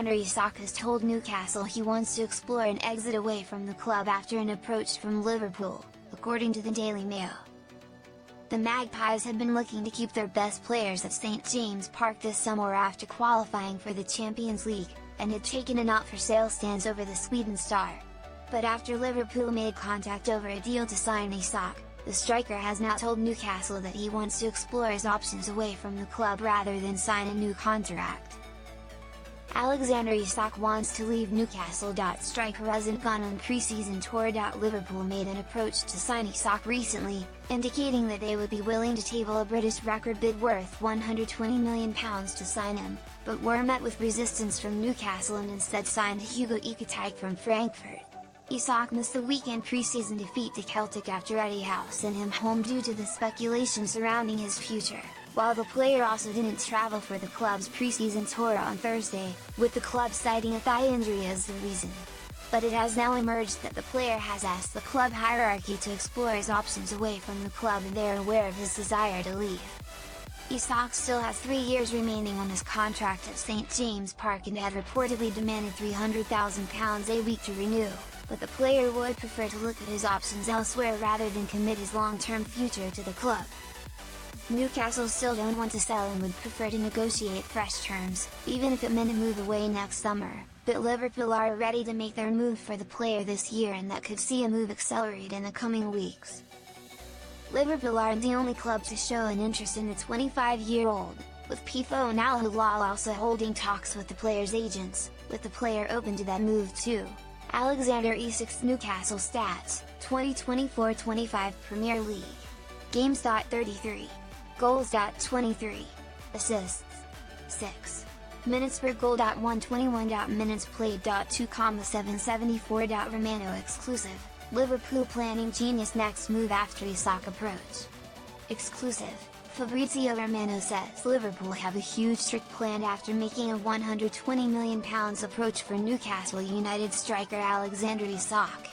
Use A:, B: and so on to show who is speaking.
A: Alexander Isak has told Newcastle he wants to explore an exit away from the club after an approach from Liverpool, according to the Daily Mail. The Magpies had been looking to keep their best players at St James Park this summer after qualifying for the Champions League, and had taken a not-for-sale stance over the Sweden star. But after Liverpool made contact over a deal to sign Isak, the striker has now told Newcastle that he wants to explore his options away from the club rather than sign a new contract. Alexander Isak wants to leave Newcastle. Striker hasn't gone on pre-season tour. Liverpool made an approach to sign Isak recently, indicating that they would be willing to table a British record bid worth £120 million to sign him, but were met with resistance from Newcastle and instead signed Hugo Ekitike from Frankfurt. Isak missed the weekend pre-season defeat to Celtic after Eddie Howe sent him home due to the speculation surrounding his future, while the player also didn't travel for the club's pre-season tour on Thursday, with the club citing a thigh injury as the reason. But it has now emerged that the player has asked the club hierarchy to explore his options away from the club and they are aware of his desire to leave. Isak still has 3 years remaining on his contract at St James Park and had reportedly demanded £300,000 a week to renew, but the player would prefer to look at his options elsewhere rather than commit his long-term future to the club. Newcastle still don't want to sell and would prefer to negotiate fresh terms, even if it meant a move away next summer, but Liverpool are ready to make their move for the player this year and that could see a move accelerate in the coming weeks. Liverpool aren't the only club to show an interest in the 25-year-old, with PFO and Al Hilal also holding talks with the player's agents, with the player open to that move too. Alexander Isak's Newcastle stats, 2024-25 Premier League. Games. 33. Goals. 23. Assists. 6. Minutes per goal. 121. Minutes played. 2,774. Romano exclusive, Liverpool planning genius next move after Isak approach. Exclusive, Fabrizio Romano says Liverpool have a huge trick planned after making a £120 million approach for Newcastle United striker Alexander Isak.